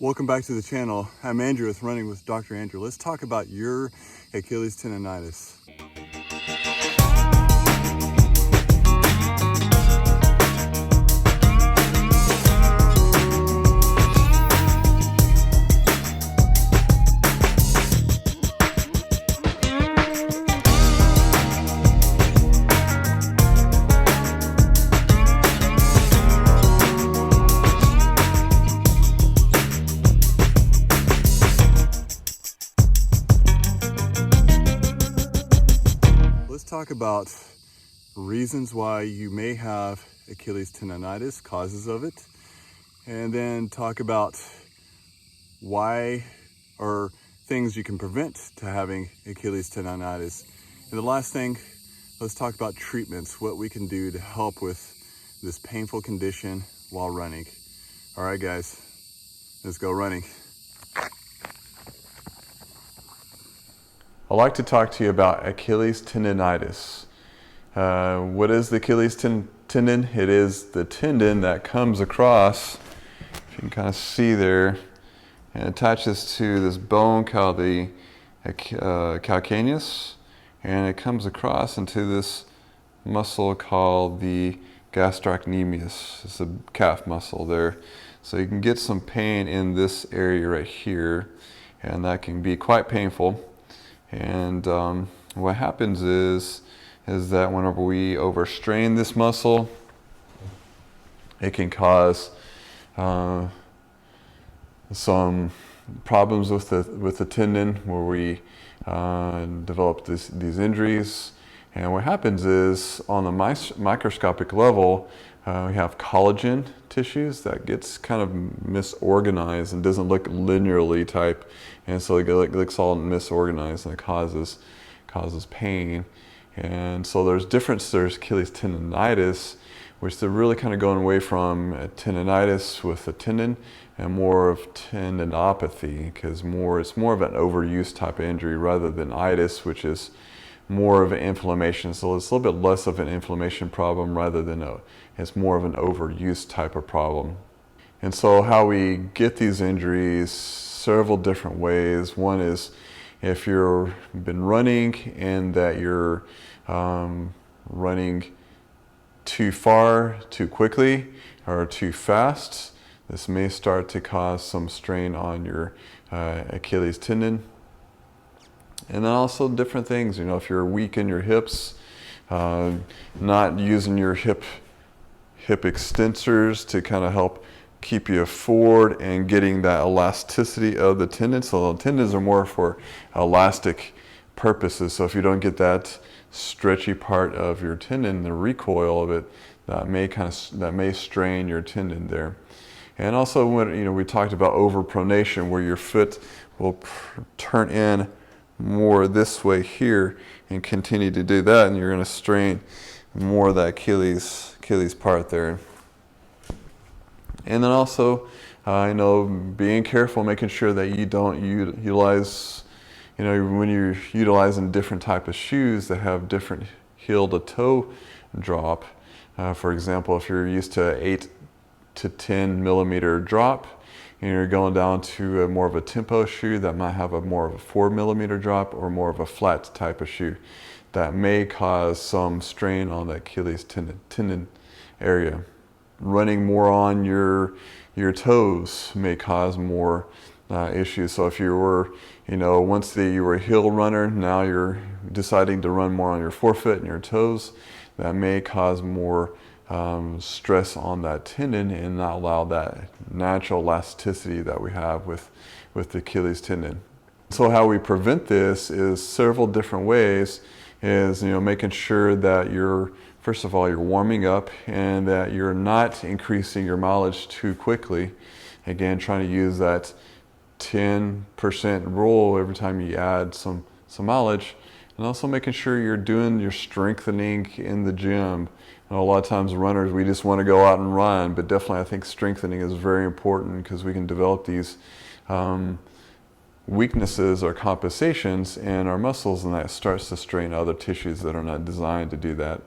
Welcome back to the channel. I'm Andrew with Running with Dr. Andrew. Let's talk about your Achilles tendonitis. Let's talk about reasons why you may have Achilles tendonitis, causes of it, and then talk about why or things you can prevent to having Achilles tendonitis. And the last thing, let's talk about treatments, what we can do to help with this painful condition while running. All right, guys, let's go running. I'd like to talk to you about Achilles tendonitis. What is the Achilles tendon? It is the tendon that comes across, if you can kind of see there, and attaches to this bone called the calcaneus, and it comes across into this muscle called the gastrocnemius. It's a calf muscle there. So you can get some pain in this area right here, and that can be quite painful. And what happens is that whenever we overstrain this muscle, it can cause some problems with the tendon, where we develop these injuries. And what happens is, on the microscopic level, we have collagen tissues that gets kind of misorganized and doesn't look linearly type, and so it looks all misorganized, and it causes pain. And so there's Achilles tendonitis, which they're really kind of going away from tendonitis with the tendon and more of tendinopathy, because it's more of an overuse type of injury rather than itis, which is more of an inflammation. So it's a little bit less of an inflammation problem rather than it's more of an overuse type of problem. And so how we get these injuries, several different ways. One is if you've been running and that you're running too far, too quickly, or too fast. This may start to cause some strain on your Achilles tendon. And then also different things, if you're weak in your hips, not using your hip extensors to kind of help keep you forward and getting that elasticity of the tendon. So the tendons are more for elastic purposes. So if you don't get that stretchy part of your tendon, the recoil of it, that may strain your tendon there. And also, when we talked about overpronation, where your foot will turn in more this way here and continue to do that, and you're going to strain more of that Achilles part there. And then also, being careful, making sure that you don't utilize, when you're utilizing different type of shoes that have different heel to toe drop. For example, if you're used to 8 to 10 millimeter drop, and you're going down to more of a tempo shoe that might have more of a 4 millimeter drop, or more of a flat type of shoe, that may cause some strain on the Achilles tendon area. Running more on your toes may cause more issues. So if you were, once you were a heel runner, now you're deciding to run more on your forefoot and your toes, that may cause more stress on that tendon and not allow that natural elasticity that we have with the Achilles tendon. So how we prevent this is several different ways. Is making sure that first of all, you're warming up, and that you're not increasing your mileage too quickly. Again, trying to use that 10% rule every time you add some mileage, and also making sure you're doing your strengthening in the gym. A lot of times runners, we just want to go out and run, but definitely I think strengthening is very important, because we can develop these weaknesses or compensations in our muscles, and that starts to strain other tissues that are not designed to do that.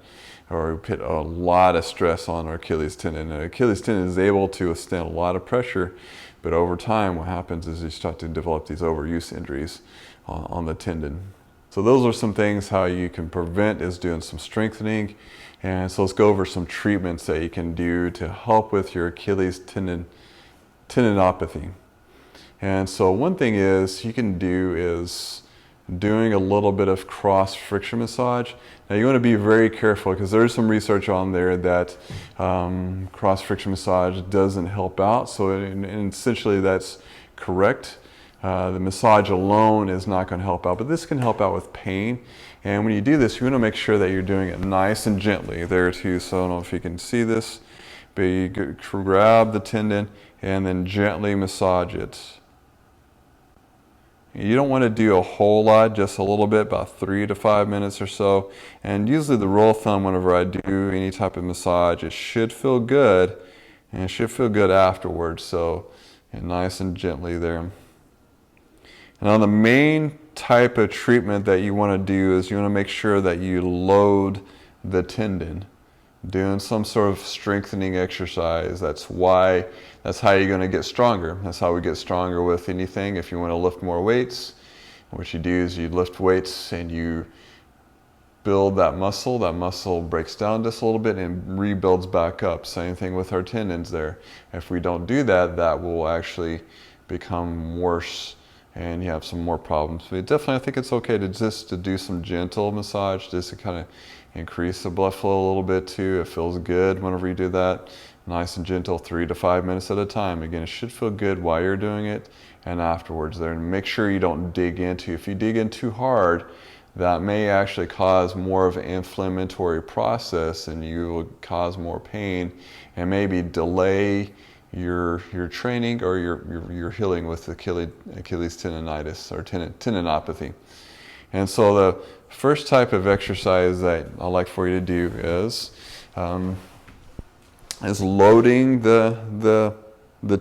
or we put a lot of stress on our Achilles tendon. And Achilles tendon is able to withstand a lot of pressure, but over time what happens is you start to develop these overuse injuries on the tendon. So those are some things how you can prevent, is doing some strengthening. And so let's go over some treatments that you can do to help with your Achilles tendinopathy. And so one thing is you can do is doing a little bit of cross friction massage. Now you want to be very careful because there's some research on there that cross friction massage doesn't help out. So and essentially that's correct. The massage alone is not going to help out, but this can help out with pain. And when you do this, you want to make sure that you're doing it nice and gently there too. So I don't know if you can see this, but you grab the tendon and then gently massage it. You don't want to do a whole lot, just a little bit, about 3 to 5 minutes or so. And usually the rule of thumb whenever I do any type of massage, it should feel good, and it should feel good afterwards. So nice and gently there. And now the main type of treatment that you want to do is you want to make sure that you load the tendon. Doing some sort of strengthening exercise. That's how you're going to get stronger. That's how we get stronger with anything. If you want to lift more weights, what you do is you lift weights and you build that muscle breaks down just a little bit and rebuilds back up. Same thing with our tendons there. If we don't do that, that will actually become worse and you have some more problems. But definitely I think it's okay to do some gentle massage just to kind of increase the blood flow a little bit too. It feels good whenever you do that. Nice and gentle, 3 to 5 minutes at a time. Again, it should feel good while you're doing it and afterwards there. And make sure you don't dig into. If you dig in too hard, that may actually cause more of an inflammatory process and you will cause more pain and maybe delay your training or your healing with Achilles tendonitis or tendinopathy. And so the first type of exercise that I'd like for you to do is loading the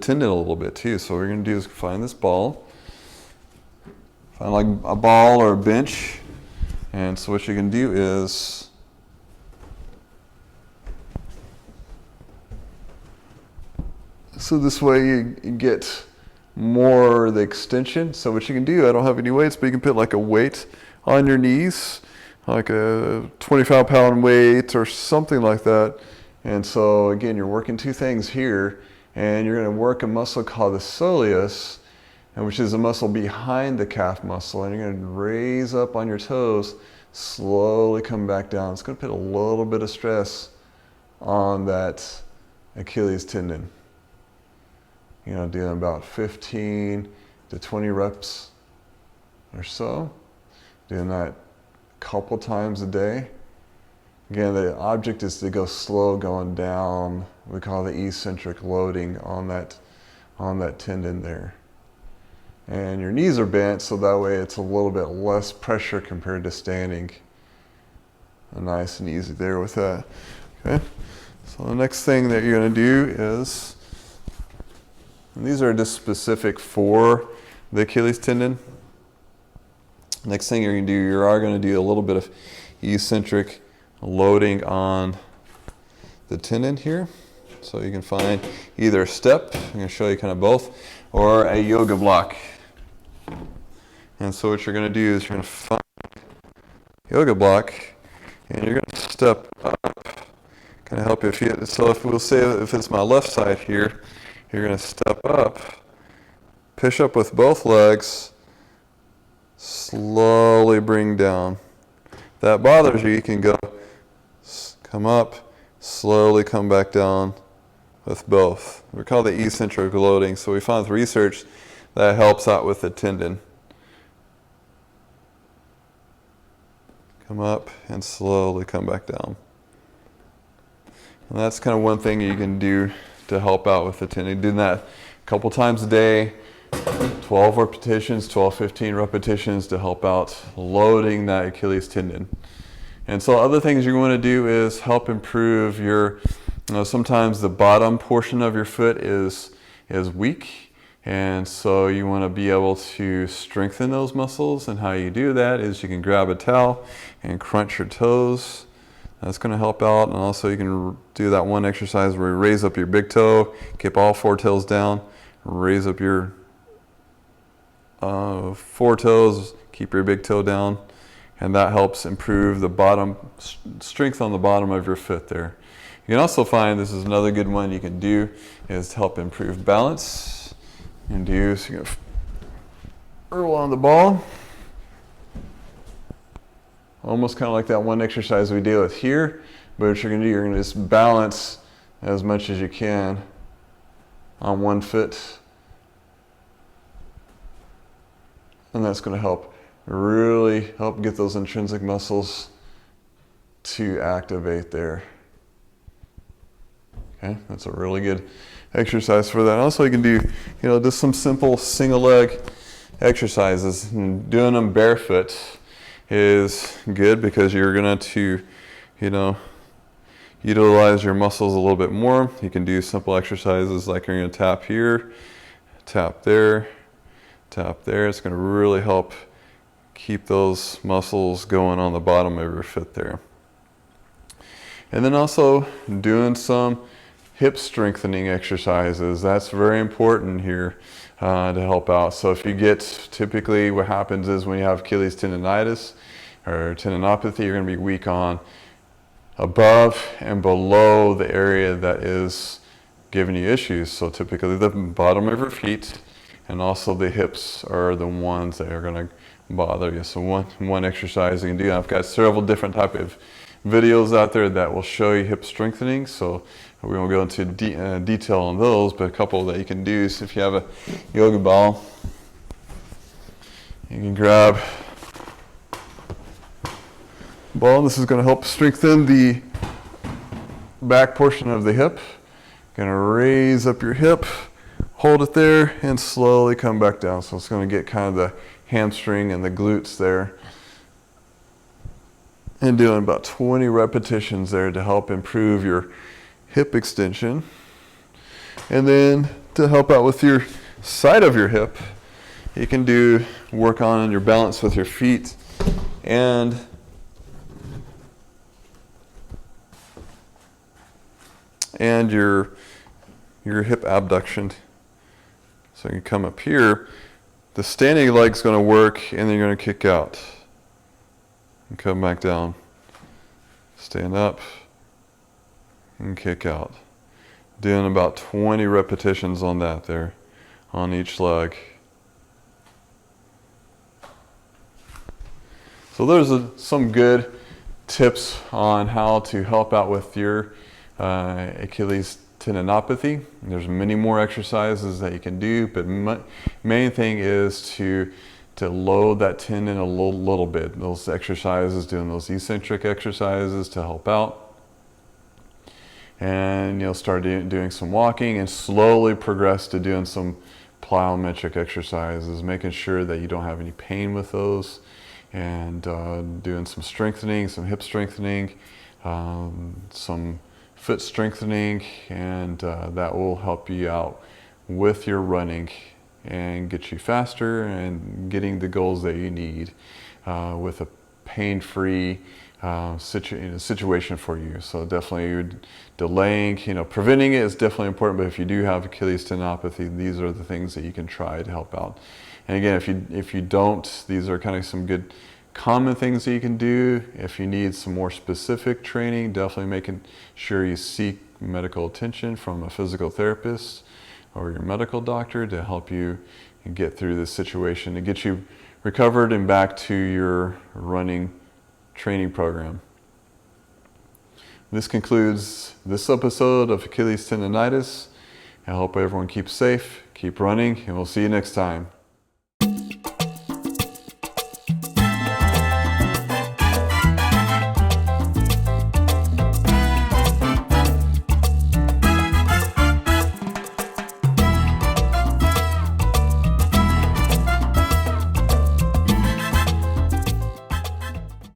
tendon a little bit too. So what we're going to do is find this ball, find like a ball or a bench, and so what you can do is so this way you get more of the extension. So what you can do, I don't have any weights, but you can put like a weight on your knees, like a 25-pound weight or something like that. And so again, you're working two things here, and you're going to work a muscle called the soleus, which is a muscle behind the calf muscle, and you're going to raise up on your toes, slowly come back down. It's going to put a little bit of stress on that Achilles tendon. You know, doing about 15 to 20 reps or so. Doing that a couple times a day. Again, the object is to go slow going down. We call it the eccentric loading on that tendon there. And your knees are bent, so that way it's a little bit less pressure compared to standing. Nice and easy there with that. Okay. So the next thing that you're going to do is, and these are just specific for the Achilles tendon. Next thing you're going to do, you are going to do a little bit of eccentric loading on the tendon here. So you can find either a step, I'm going to show you kind of both, or a yoga block. And so what you're going to do is you're going to find a yoga block and you're going to step up. Kind of help you. So if we'll say if it's my left side here, you're going to step up, push up with both legs, slowly bring down. If that bothers you, you can come up, slowly come back down with both. We call it eccentric loading. So we found with research that helps out with the tendon. Come up and slowly come back down. And that's kind of one thing you can do to help out with the tendon. Doing that a couple times a day, 12 repetitions, 12, 15 repetitions to help out loading that Achilles tendon. And so other things you want to do is help improve your, sometimes the bottom portion of your foot is weak. And so you want to be able to strengthen those muscles. And how you do that is you can grab a towel and crunch your toes. That's going to help out. And also you can do that one exercise where you raise up your big toe, keep all 4 toes down, raise up your 4 toes, keep your big toe down, and that helps improve the bottom strength on the bottom of your foot there. You can also find, this is another good one you can do, is to help improve balance. And do, so you can roll on the ball, almost kind of like that one exercise we did with here, but what you're going to do, you're going to just balance as much as you can on one foot, and that's going to really help get those intrinsic muscles to activate there. Okay, that's a really good exercise for that. Also, you can do, just some simple single leg exercises. And doing them barefoot is good because you're going to, utilize your muscles a little bit more. You can do simple exercises like you're going to tap here, tap there, tap there. It's going to really help keep those muscles going on the bottom of your foot there. And then also doing some hip strengthening exercises. That's very important here to help out. So if you typically what happens is when you have Achilles tendonitis or tendinopathy, you're going to be weak on above and below the area that is giving you issues. So typically the bottom of your feet and also the hips are the ones that are going to bother you. So one exercise you can do, I've got several different type of videos out there that will show you hip strengthening, so we won't go into detail on those, but a couple that you can do is if you have a yoga ball, you can grab a ball. This is going to help strengthen the back portion of the hip. Going to raise up your hip, hold it there, and slowly come back down. So it's going to get kind of the hamstring and the glutes there. And doing about 20 repetitions there to help improve your hip extension. And then to help out with your side of your hip, you can work on your balance with your feet and your hip abduction. So you come up here, the standing leg's going to work, and then you're going to kick out. And come back down. Stand up and kick out. Doing about 20 repetitions on that there, on each leg. So those some good tips on how to help out with your Achilles tendinopathy. There's many more exercises that you can do, but main thing is to load that tendon a little bit. Those exercises, doing those eccentric exercises to help out. And you'll start doing some walking and slowly progress to doing some plyometric exercises, making sure that you don't have any pain with those, and doing some strengthening, some hip strengthening, some foot strengthening, and that will help you out with your running and get you faster and getting the goals that you need with a pain-free situation for you. So definitely delaying, preventing it is definitely important, but if you do have Achilles tendinopathy, these are the things that you can try to help out. And again, if you don't, these are kind of some good common things that you can do. If you need some more specific training, definitely making sure you seek medical attention from a physical therapist or your medical doctor to help you get through this situation, to get you recovered and back to your running training program. This concludes this episode of Achilles tendonitis. I hope everyone keeps safe, keep running, and we'll see you next time.